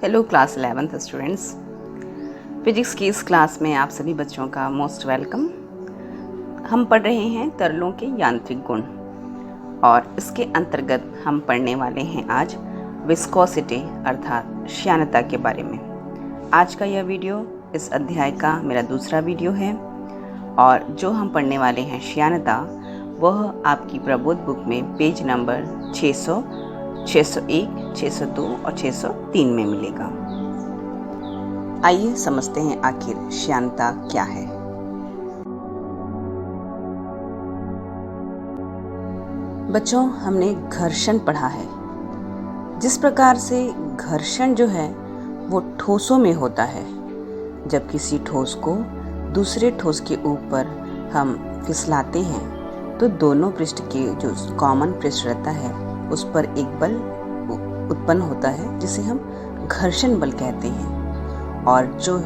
Hello class 11th students. Physics की इस class में आप सभी बच्चों का मोस्ट वेलकम। हम पढ़ रहे हैं तरलों के यांत्रिक गुण और इसके अंतर्गत हम पढ़ने वाले हैं आज विस्कोसिटी अर्थात श्यानता के बारे में। आज का यह वीडियो इस अध्याय का मेरा दूसरा वीडियो है और जो हम पढ़ने वाले हैं श्यानता, वह आपकी प्रबोध बुक में पेज नंबर 600, 601, 602 और 603 में मिलेगा। आइए समझते हैं आखिर श्यानता क्या है। बच्चों, हमने घर्षण पढ़ा है। जिस प्रकार से घर्षण जो है वो ठोसों में होता है। जब किसी ठोस को दूसरे ठोस के ऊपर हम फिसलाते हैं तो दोनों पृष्ठ के जो कॉमन पृष्ठ रहता है उस पर एक बल उत्पन्न होता है जिसे हम घर्षण बल कहते हैं, और जो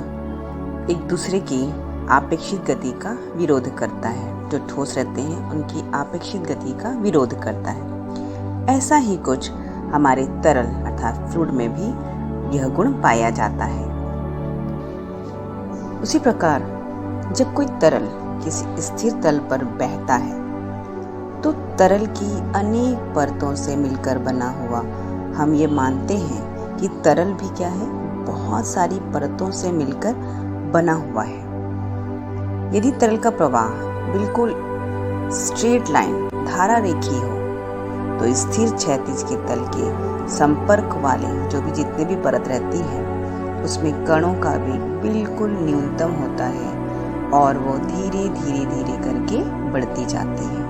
एक दूसरे की आपेक्षिक गति का विरोध करता है। जो ठोस रहते हैं उनकी आपेक्षिक गति का विरोध करता है। ऐसा ही कुछ हमारे तरल अर्थात फ्लूइड में भी यह गुण पाया जाता है। उसी प्रकार जब कोई तरल किसी स्थिर तल पर बहता है तो तरल की अनेक परतों से मिलकर बना हुआ हम ये मानते हैं कि तरल भी क्या है, बहुत सारी परतों से मिलकर बना हुआ है। यदि तरल का प्रवाह बिल्कुल स्ट्रेट लाइन धारा रेखी हो तो स्थिर क्षैतिज के तल के संपर्क वाले जो भी जितने भी परत रहती है उसमें कणों का वेग बिल्कुल न्यूनतम होता है और वो धीरे धीरे धीरे करके बढ़ती जाती है।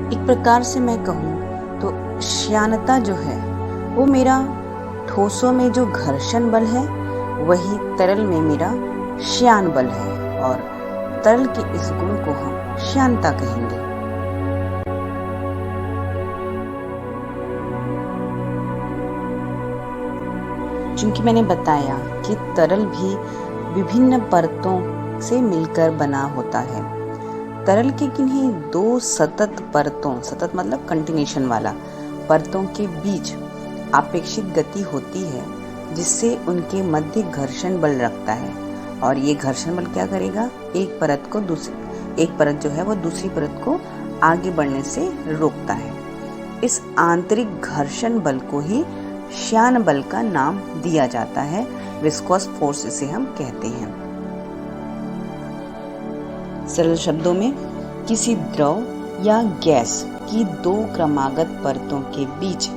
एक प्रकार से मैं कहूँ तो श्यानता जो है वो मेरा ठोसों में जो घर्षण बल है वही तरल में मेरा श्यान बल है, और तरल के इस गुण को हम श्यानता कहेंगे। चूंकि मैंने बताया कि तरल भी विभिन्न परतों से मिलकर बना होता है। तरल के किन्हीं दो सतत परतों, सतत मतलब कंटिन्यूएशन वाला, परतों के बीच आपेक्षिक गति होती है जिससे उनके मध्य घर्षण बल रखता है, और ये घर्षण बल क्या करेगा, एक परत जो है वो दूसरी परत को आगे बढ़ने से रोकता है। इस आंतरिक घर्षण बल को ही श्यान बल का नाम दिया जाता है। विस्कोस फोर्स इसे हम कहते हैं। सरल शब्दों में किसी द्रव या गैस की दो क्रमागत परतों के बीच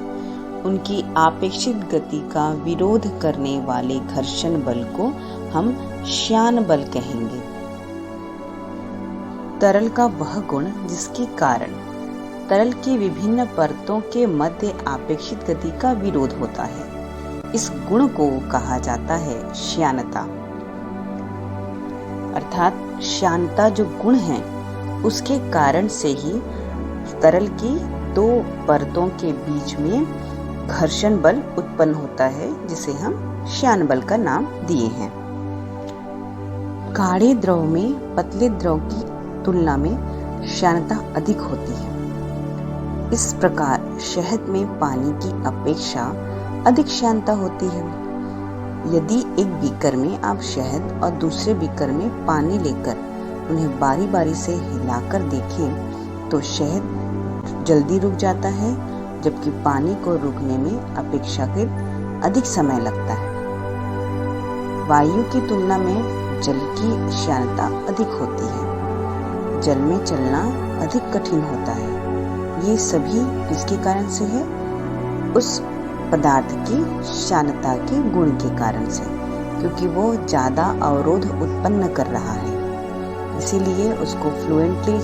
उनकी आपेक्षिक गति का विरोध करने वाले घर्षण बल को हम श्यान बल कहेंगे। तरल का वह गुण जिसके कारण तरल की विभिन्न परतों के मध्य आपेक्षिक गति का विरोध होता है, इस गुण को कहा जाता है श्यानता। अर्थात श्यानता जो गुण है उसके कारण से ही तरल की दो परतों के बीच में घर्षण बल उत्पन्न होता है जिसे हम श्यान बल का नाम दिए हैं। गाढ़े द्रव में पतले द्रव की तुलना में श्यानता अधिक होती है। इस प्रकार शहद में पानी की अपेक्षा अधिक श्यानता होती है। यदि एक बीकर में आप शहद और दूसरे बीकर में पानी लेकर उन्हें बारी बारी से हिलाकर देखें तो शहद जल्दी रुक जाता है, जबकि पानी को रुकने में अपेक्षाकृत अधिक समय लगता है। वायु की तुलना में जल की श्यानता अधिक होती है। जल में चलना अधिक कठिन होता है। ये सभी किसके कारण से है? उस पदार्थ की श्यानता के गुण के कारण से, क्योंकि वो ज़्यादा अवरोध उत्पन्न कर रहा है, इसीलिए उसको फ्लुएंटली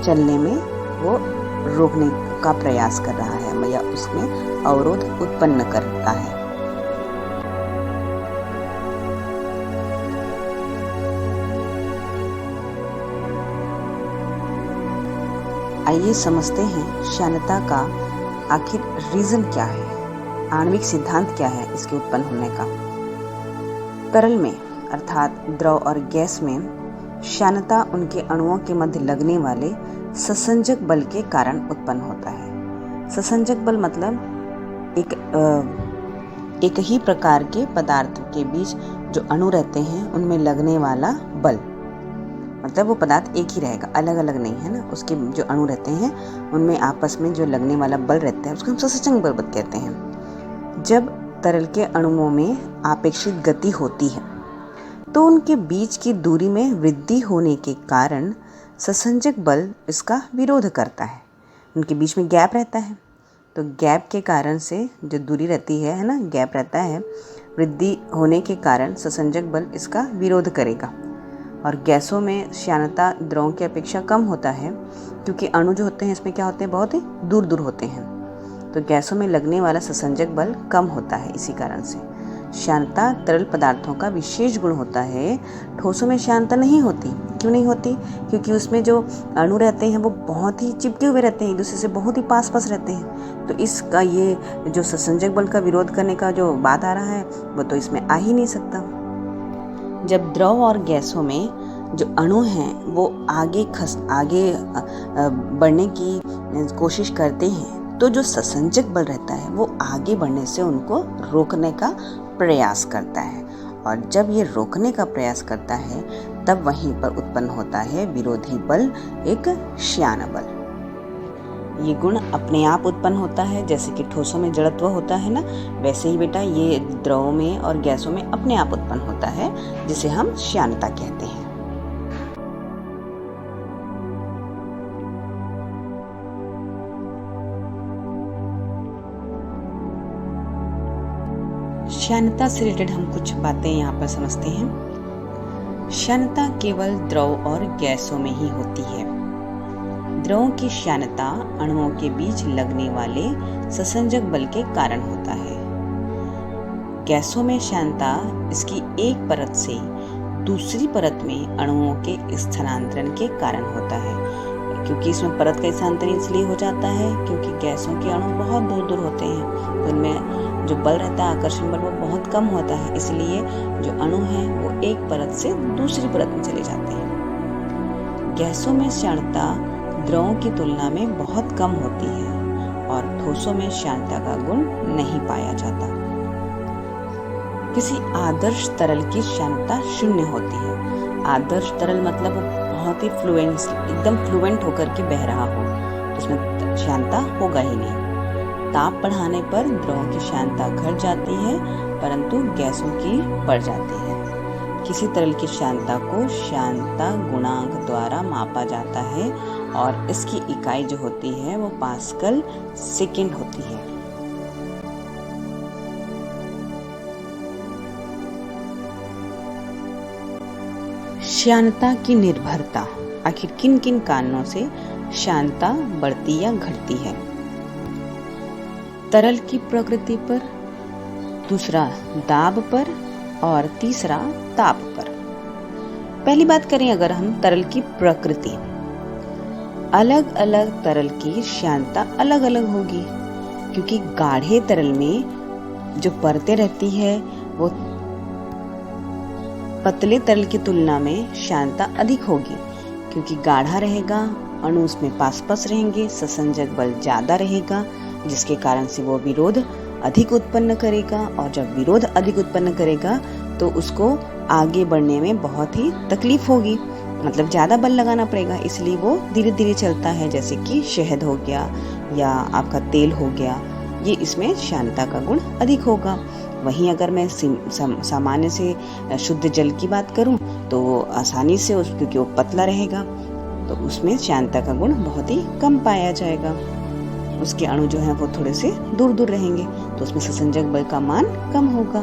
चलने में वो रोकने का प्रयास कर रहा है या उसमें अवरोध उत्पन्न करता है। आइए समझते हैं श्यानता का आखिर रीजन क्या है, आणविक सिद्धांत क्या है इसके उत्पन्न होने का। तरल में अर्थात द्रव और गैस में श्यानता उनके अणुओं के मध्य लगने वाले ससंजक बल के कारण उत्पन्न होता है। ससंजक बल मतलब एक एक ही प्रकार के पदार्थ के बीच जो अणु रहते हैं उनमें लगने वाला बल, मतलब वो पदार्थ एक ही रहेगा, अलग अलग नहीं है ना, उसके जो अणु रहते हैं उनमें आपस में जो लगने वाला बल रहता है उसको हम ससंजक बल कहते हैं। जब तरल के अणुओं में आपेक्षिक गति होती है तो उनके बीच की दूरी में वृद्धि होने के कारण ससंजक बल इसका विरोध करता है। उनके बीच में गैप रहता है, तो गैप के कारण से जो दूरी रहती है ना, गैप रहता है, वृद्धि होने के कारण ससंजक बल इसका विरोध करेगा। और गैसों में श्यानता द्रवों की अपेक्षा कम होता है क्योंकि अणु जो होते हैं इसमें क्या होते हैं, बहुत ही दूर दूर होते हैं, तो गैसों में लगने वाला ससंजक बल कम होता है। इसी कारण से श्यानता तरल पदार्थों का विशेष गुण होता है। ठोसों में श्यानता नहीं होती। क्यों नहीं होती? क्योंकि उसमें जो अणु रहते हैं वो बहुत ही चिपके हुए रहते हैं, एक दूसरे से बहुत ही पास पास रहते हैं, तो इसका ये जो ससंजक बल का विरोध करने का जो बात आ रहा है वो तो इसमें आ ही नहीं सकता। जब द्रव और गैसों में जो अणु हैं वो आगे बढ़ने की कोशिश करते हैं तो जो ससंजक बल रहता है वो आगे बढ़ने से उनको रोकने का प्रयास करता है, और जब ये रोकने का प्रयास करता है तब वहीं पर उत्पन्न होता है विरोधी बल, एक श्यान बल। ये गुण अपने आप उत्पन्न होता है, जैसे कि ठोसों में जड़त्व होता है ना, वैसे ही बेटा ये द्रवों में और गैसों में अपने आप उत्पन्न होता है, जिसे हम श्यानता कहते हैं। श्यानता से रिलेटेड हम कुछ बातें यहाँ पर समझते हैं। श्यानता केवल द्रव और गैसों में ही होती है। द्रवों की श्यानता अणुओं के बीच लगने वाले ससंजक बल के कारण होता है। गैसों में श्यानता इसकी एक परत से दूसरी परत में अणुओं के स्थानांतरण के कारण होता है। क्योंकि इसमें परत का स्थानांतरण इसलिए हो जाता है क्योंकि गैसों के अणु बहुत दूर दूर होते हैं, तो उनमें जो बल रहता है, आकर्षण बल, वो बहुत कम होता है, इसलिए जो अणु हैं वो एक परत से दूसरी परत में चले जाते हैं। गैसों में श्यानता द्रवों की तुलना में बहुत कम होती है और ठोसों में श्यानता का गुण नहीं पाया जाता। किसी आदर्श तरल की श्यानता शून्य होती है। आदर्श तरल मतलब बहुत ही एकदम फ्लुएंट होकर के बह रहा हो, तो उसमें श्यानता होगा ही नहीं। ताप बढ़ाने पर द्रवों की श्यानता घट जाती है परंतु गैसों की बढ़ जाती है। किसी तरल की श्यानता को श्यानता गुणांक द्वारा मापा जाता है और इसकी इकाई जो होती है वो पास्कल सेकेंड होती है। श्यानता की निर्भरता, आखिर किन किन कारणों से श्यानता बढ़ती या घटती है? तरल की प्रकृति पर, दूसरा दाब पर और तीसरा ताप पर। पहली बात करें अगर हम तरल की प्रकृति, अलग अलग तरल की श्यानता अलग अलग होगी क्योंकि गाढ़े तरल में जो परतें रहती है वो पतले तरल की तुलना में श्यानता अधिक होगी क्योंकि गाढ़ा रहेगा, अणु उसमें पास पास रहेंगे, ससंजक बल ज्यादा रहेगा, जिसके कारण से वो विरोध अधिक उत्पन्न करेगा, और जब विरोध अधिक उत्पन्न करेगा तो उसको आगे बढ़ने में बहुत ही तकलीफ होगी, मतलब ज़्यादा बल लगाना पड़ेगा, इसलिए वो धीरे धीरे चलता है। जैसे कि शहद हो गया या आपका तेल हो गया, ये इसमें श्यानता का गुण अधिक होगा। वहीं अगर मैं सामान्य से शुद्ध जल की बात करूं तो आसानी से क्योंकि वो पतला रहेगा तो उसमें श्यानता का गुण बहुत ही कम पाया जाएगा। उसके अणु जो हैं वो थोड़े से दूर दूर रहेंगे तो उसमें ससंजक बल का मान कम होगा।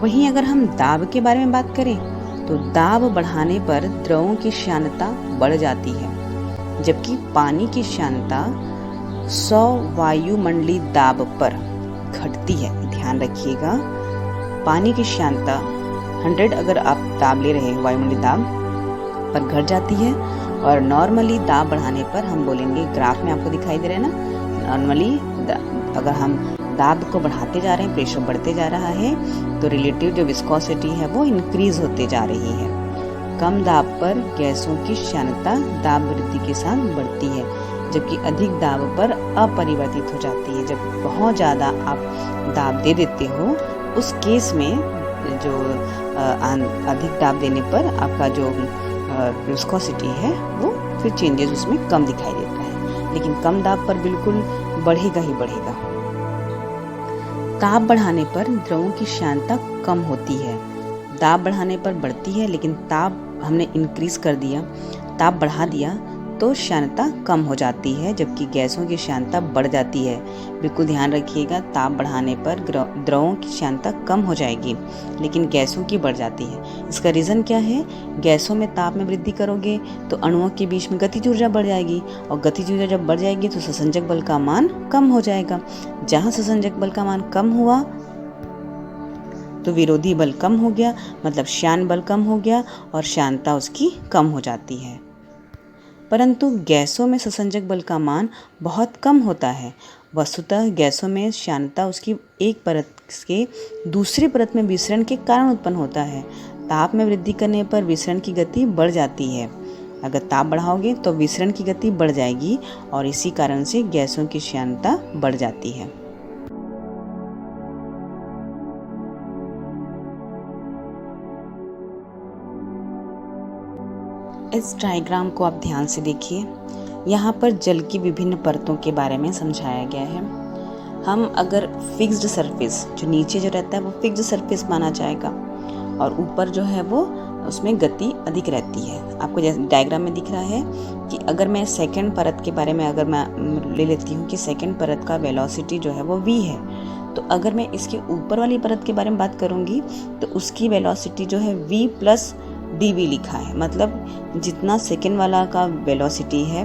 वहीं अगर हम दाब के बारे में बात करें तो दाब बढ़ाने पर द्रवों की श्यानता बढ़ जाती है, जबकि पानी की श्यानता 100 वायुमंडलीय दाब पर घटती है। ध्यान रखिएगा, पानी की श्यानता 100 अगर आप दाब ले रहे हैं वायुमंडलीय दाब पर घट जाती है, और नॉर्मली दाब बढ़ाने पर हम बोलेंगे, ग्राफ में आपको दिखाई दे रहा है ना, नॉर्मली अगर हम दाब को बढ़ाते जा रहे हैं, प्रेशर बढ़ते जा रहा है तो रिलेटिव जो विस्कोसिटी है वो इंक्रीज होते जा रही है। कम दाब पर गैसों की श्यानता दाब वृद्धि के साथ बढ़ती है, जबकि अधिक दाब पर अपरिवर्तित हो जाती है। जब बहुत ज़्यादा आप दाब दे देते हो उस केस में जो अधिक दाब देने पर आपका जो विस्कोसिटी है वो फिर चेंजेस उसमें कम दिखाई देता है, लेकिन कम दाब पर बिल्कुल बढ़ेगा ही बढ़ेगा। ताप बढ़ाने पर द्रवों की श्यानता कम होती है। दाब बढ़ाने पर बढ़ती है, लेकिन ताप हमने इंक्रीज कर दिया, ताप बढ़ा दिया तो श्यानता कम हो जाती है, जबकि गैसों की श्यानता बढ़ जाती है। बिल्कुल ध्यान रखिएगा, ताप बढ़ाने पर द्रवों की श्यानता कम हो जाएगी, लेकिन गैसों की बढ़ जाती है। इसका रीज़न क्या है? गैसों में ताप में वृद्धि करोगे तो अणुओं के बीच में गतिज ऊर्जा बढ़ जाएगी, और गतिज ऊर्जा जब बढ़ जाएगी तो ससंजक बल का मान कम हो जाएगा। जहाँ ससंजक बल का मान कम हुआ तो विरोधी बल कम हो गया, मतलब श्यान बल कम हो गया और श्यानता उसकी कम हो जाती है। परंतु गैसों में ससंजक बल का मान बहुत कम होता है। वस्तुतः गैसों में श्यानता उसकी एक परत के दूसरी परत में विसरण के कारण उत्पन्न होता है। ताप में वृद्धि करने पर विसरण की गति बढ़ जाती है। अगर ताप बढ़ाओगे तो विसरण की गति बढ़ जाएगी और इसी कारण से गैसों की श्यानता बढ़ जाती है। इस डायग्राम को आप ध्यान से देखिए। यहाँ पर जल की विभिन्न परतों के बारे में समझाया गया है। हम अगर फिक्स्ड सरफेस, जो नीचे जो रहता है वो फिक्स्ड सरफेस माना जाएगा, और ऊपर जो है वो उसमें गति अधिक रहती है। आपको जैसे डायग्राम में दिख रहा है कि अगर मैं सेकंड परत के बारे में अगर मैं ले लेती हूँ कि सेकंड परत का वेलोसिटी जो है वो v है, तो अगर मैं इसके ऊपर वाली परत के बारे में बात करूँगी तो उसकी वेलोसिटी जो है v प्लस dv लिखा है। मतलब जितना सेकंड वाला का वेलोसिटी है,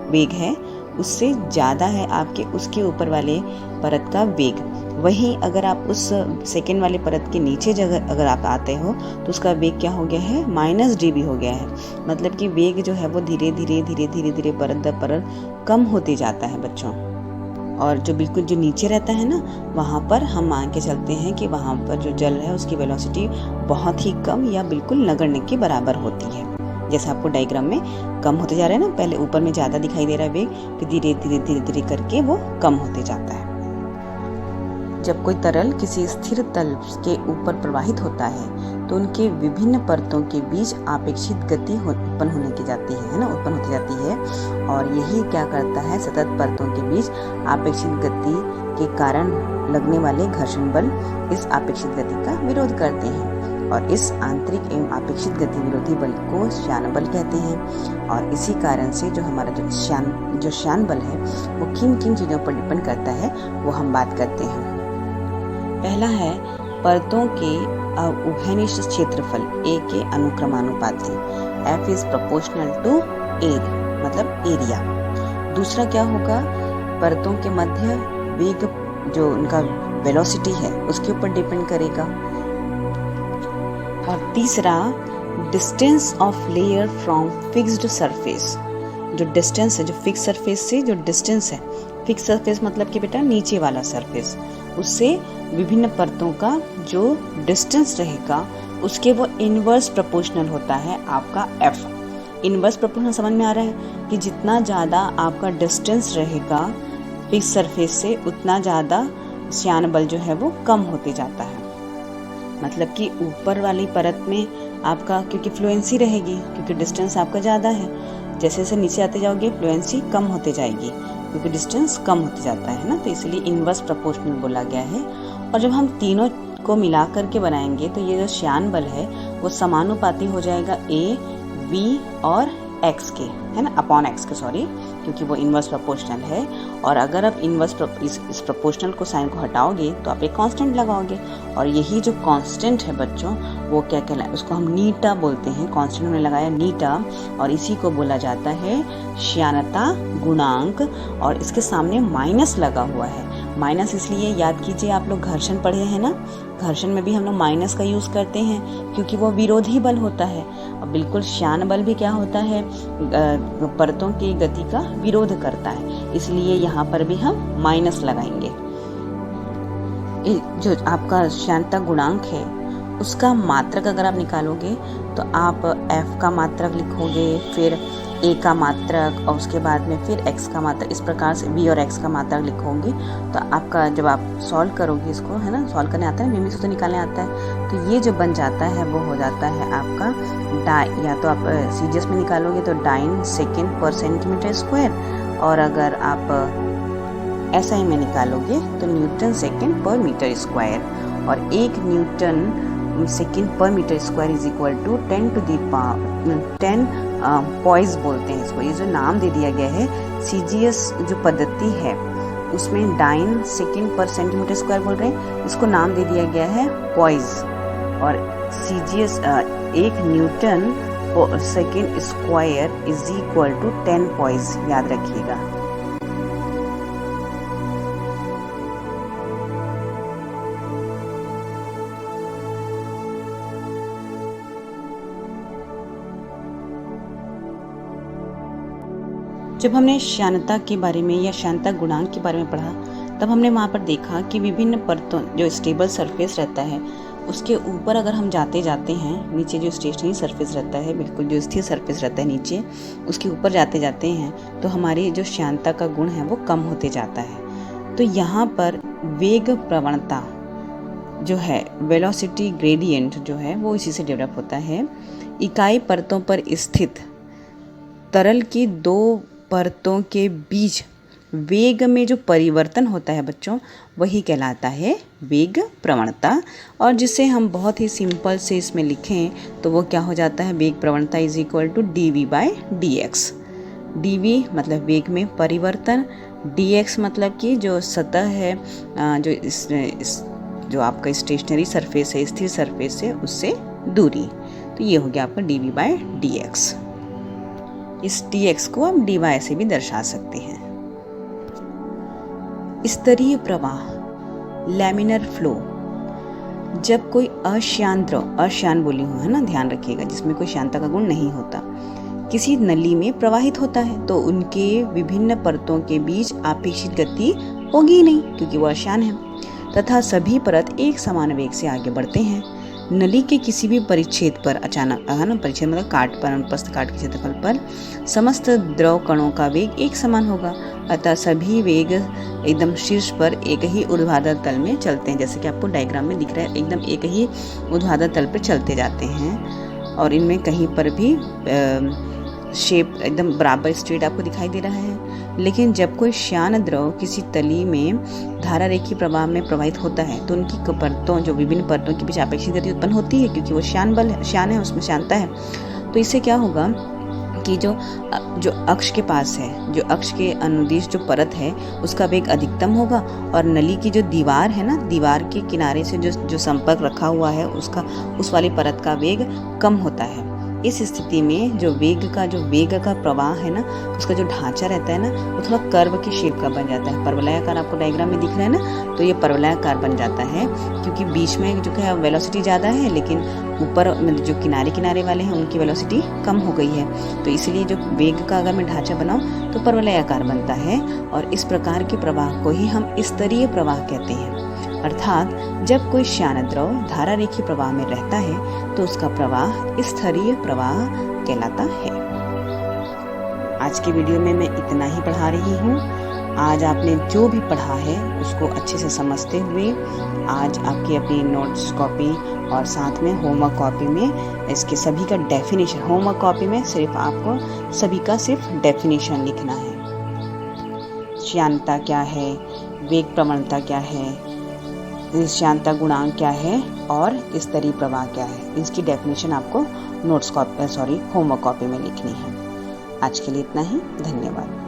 वेग है, उससे ज़्यादा है आपके उसके ऊपर वाले परत का वेग। वहीं अगर आप उस सेकंड वाले परत के नीचे जगह अगर आप आते हो तो उसका वेग क्या हो गया है? -dv हो गया है। मतलब कि वेग जो है वो धीरे धीरे परत दर परत कम होते जाता है बच्चों। और जो बिल्कुल जो नीचे रहता है ना, वहाँ पर हम मान के चलते हैं कि वहाँ पर जो जल है उसकी वेलोसिटी बहुत ही कम या बिल्कुल नगण्य के बराबर होती है। जैसे आपको डायग्राम में कम होते जा रहे हैं ना, पहले ऊपर में ज़्यादा दिखाई दे रहा है वेग, फिर धीरे धीरे करके वो कम होते जाता है। जब कोई तरल किसी स्थिर तल के ऊपर प्रवाहित होता है तो उनके विभिन्न परतों के बीच आपेक्षित गति उत्पन्न होती जाती है, और यही क्या करता है? सतत परतों के बीच आपेक्षित गति के कारण लगने वाले घर्षण बल इस आपेक्षित गति का विरोध करते हैं, और इस आंतरिक एवं आपेक्षित गति विरोधी बल को श्यान बल कहते हैं। और इसी कारण से जो हमारा जो श्यान बल है वो किन किन चीज़ों पर डिपेंड करता है वो हम बात करते हैं। पहला है परतों के उभयनिष्ठ क्षेत्रफल A के अनुक्रमानुपाती, F is proportional to area, मतलब एरिया। दूसरा क्या होगा? परतों के मध्य वेग जो उनका वेलोसिटी है उसके ऊपर डिपेंड करेगा। और तीसरा distance of layer from fixed surface. जो डिस्टेंस है, जो फिक्स सरफेस से जो डिस्टेंस है, फिक्स सरफेस मतलब कि बेटा नीचे वाला सरफेस, उससे विभिन्न परतों का जो डिस्टेंस रहेगा उसके वो इनवर्स प्रोपोर्शनल होता है आपका F। इनवर्स प्रोपोर्शनल समझ में आ रहा है कि जितना ज़्यादा आपका डिस्टेंस रहेगा फिक्स सरफेस से उतना ज़्यादा श्यान बल जो है वो कम होते जाता है। मतलब कि ऊपर वाली परत में आपका क्योंकि फ्लुएंसी रहेगी, क्योंकि डिस्टेंस आपका ज़्यादा है, जैसे जैसे नीचे आते जाओगे फ्लुएंसी कम होते जाएगी क्योंकि डिस्टेंस कम होते जाता है ना, तो इसलिए इनवर्स प्रोपोर्शनल बोला गया है। और जब हम तीनों को मिला करके बनाएंगे तो ये जो श्यान बल है वो समानुपाती हो जाएगा A, V और x के, है ना, अपॉन x के, सॉरी, क्योंकि वो इनवर्स प्रोपोर्शनल है। और अगर आप इस प्रोपोर्शनल को साइन को हटाओगे तो आप एक कांस्टेंट लगाओगे, और यही जो कांस्टेंट है बच्चों वो क्या कहलाए? उसको हम नीटा बोलते हैं। कांस्टेंट में लगाया नीटा, और इसी को बोला जाता है श्यानता गुणांक, और इसके सामने माइनस लगा हुआ है। माइनस इसलिए याद कीजिए, आप लोग घर्षण पढ़े हैं ना, घर्षण में भी हम लोग माइनस का यूज़ करते हैं क्योंकि वो विरोधी बल होता है। और बिल्कुल श्यान बल भी क्या होता है? परतों की गति का विरोध करता है, इसलिए यहाँ पर भी हम माइनस लगाएंगे। जो आपका श्यानता गुणांक है उसका मात्रक अगर आप निकालोगे तो आप F का मात्रक लिखोगे, फिर ए का मात्रक और उसके बाद में फिर एक्स का मात्रक, इस प्रकार से बी और एक्स का मात्रक लिखोगे तो आपका जब आप सॉल्व करोगे इसको, है ना, सॉल्व करने आता है, बीमी से तो निकालने आता है, तो ये जो बन जाता है वो हो जाता है आपका या तो आप सीजीएस में निकालोगे तो डाइन सेकेंड पर सेंटीमीटर स्क्वायर, और अगर आप एसआई में निकालोगे तो न्यूटन सेकेंड पर मीटर स्क्वायर, और 1 न्यूटन सेकेंड पर metre square is equal to 10 to the power 10 poise बोलते हैं इसको। ये जो नाम दे दिया गया है सीजीएस जो पद्धति है उसमें डाइन सेकेंड पर सेंटीमीटर स्क्वायर बोल रहे हैं, इसको नाम दे दिया गया है पॉइज, और CGS 1 newton second square is equal to 10 poise, याद रखिएगा। जब हमने श्यानता के बारे में या श्यानता गुणांक के बारे में पढ़ा तब हमने वहाँ पर देखा कि विभिन्न परतों जो स्टेबल सरफेस रहता है उसके ऊपर अगर हम जाते हैं, नीचे जो स्टेशनरी सरफेस रहता है, बिल्कुल जो स्थिर सरफेस रहता है नीचे, उसके ऊपर जाते हैं तो हमारी जो श्यानता का गुण है वो कम होते जाता है। तो यहाँ पर वेग प्रवणता जो है, वेलोसिटी ग्रेडियंट जो है वो इसी से डेवलप होता है। इकाई परतों पर स्थित तरल की 2 परतों के बीच वेग में जो परिवर्तन होता है बच्चों, वही कहलाता है वेग प्रवणता। और जिसे हम बहुत ही सिंपल से इसमें लिखें तो वो क्या हो जाता है, वेग प्रवणता is equal to dv/dx। dv मतलब वेग में परिवर्तन, dx मतलब कि जो सतह है, जो आपका स्टेशनरी सरफेस है, स्थिर सरफेस है, उससे दूरी। तो ये हो गया आपका dv/dx। इस dx को हम dy से भी दर्शा सकते हैं। स्तरीय प्रवाह, लैमिनर फ्लो, जब कोई अश्यान द्रव, अश्यान बोली हूँ, है ना, ध्यान रखिएगा, जिसमें कोई श्यानता का गुण नहीं होता, किसी नली में प्रवाहित होता है तो उनके विभिन्न परतों के बीच आपेक्षिक गति होगी नहीं क्योंकि वो अश्यान है, तथा सभी परत एक समान वेग से आगे बढ़ते हैं। नली के किसी भी परिच्छेद पर अचानक, है ना, परिच्छेद मतलब काट पर, अनुप्रस्थ काट के क्षेत्रफल पर समस्त द्रव कणों का वेग एक समान होगा, अतः सभी वेग एकदम शीर्ष पर एक ही ऊर्ध्वाधर तल में चलते हैं। जैसे कि आपको डायग्राम में दिख रहा है, एकदम एक ही ऊर्ध्वाधर तल पर चलते जाते हैं और इनमें कहीं पर भी शेप एकदम बराबर स्ट्रेट आपको दिखाई दे रहा है। लेकिन जब कोई श्यान द्रव किसी तली में धारा रेखीय प्रवाह में प्रवाहित होता है तो उनकी परतों, जो विभिन्न परतों के बीच आपेक्षिक गति उत्पन्न होती है क्योंकि वो श्यान है, उसमें श्यानता है। तो इससे क्या होगा कि जो अक्ष के पास है, जो अक्ष के अनुदिश जो परत है उसका वेग अधिकतम होगा, और नली की जो दीवार है ना, दीवार के किनारे से जो संपर्क रखा हुआ है उसका, उस वाली परत का वेग कम होता है। इस स्थिति में जो वेग का प्रवाह है ना, उसका जो ढांचा रहता है ना, वो थोड़ा कर्व की शेप का बन जाता है। परवलयाकार आपको डायग्राम में दिख रहा है ना, तो ये परवलयाकार बन जाता है क्योंकि बीच में जो है वेलोसिटी ज़्यादा है, लेकिन ऊपर जो किनारे वाले हैं उनकी वेलोसिटी कम हो गई है। तो इसलिए जो वेग का अगर मैं ढांचा बनाऊँ तो परवलयाकार बनता है, और इस प्रकार के प्रवाह को ही हम स्तरीय प्रवाह कहते हैं। अर्थात जब कोई श्यान द्रव धारा रेखीय प्रवाह में रहता है तो उसका प्रवाह स्तरीय प्रवाह कहलाता है। आज के वीडियो में मैं इतना ही पढ़ा रही हूँ। आज आपने जो भी पढ़ा है उसको अच्छे से समझते हुए आज आपकी अपनी नोट्स कॉपी और साथ में होमवर्क कॉपी में इसके सभी का डेफिनेशन, होमवर्क कॉपी में सिर्फ आपको सभी का सिर्फ डेफिनेशन लिखना है। श्यानता क्या है, वेग प्रवणता क्या है, श्यानता गुणांक क्या है और स्तरीय प्रवाह क्या है, इसकी डेफिनेशन आपको होमवर्क कॉपी में लिखनी है। आज के लिए इतना ही, धन्यवाद।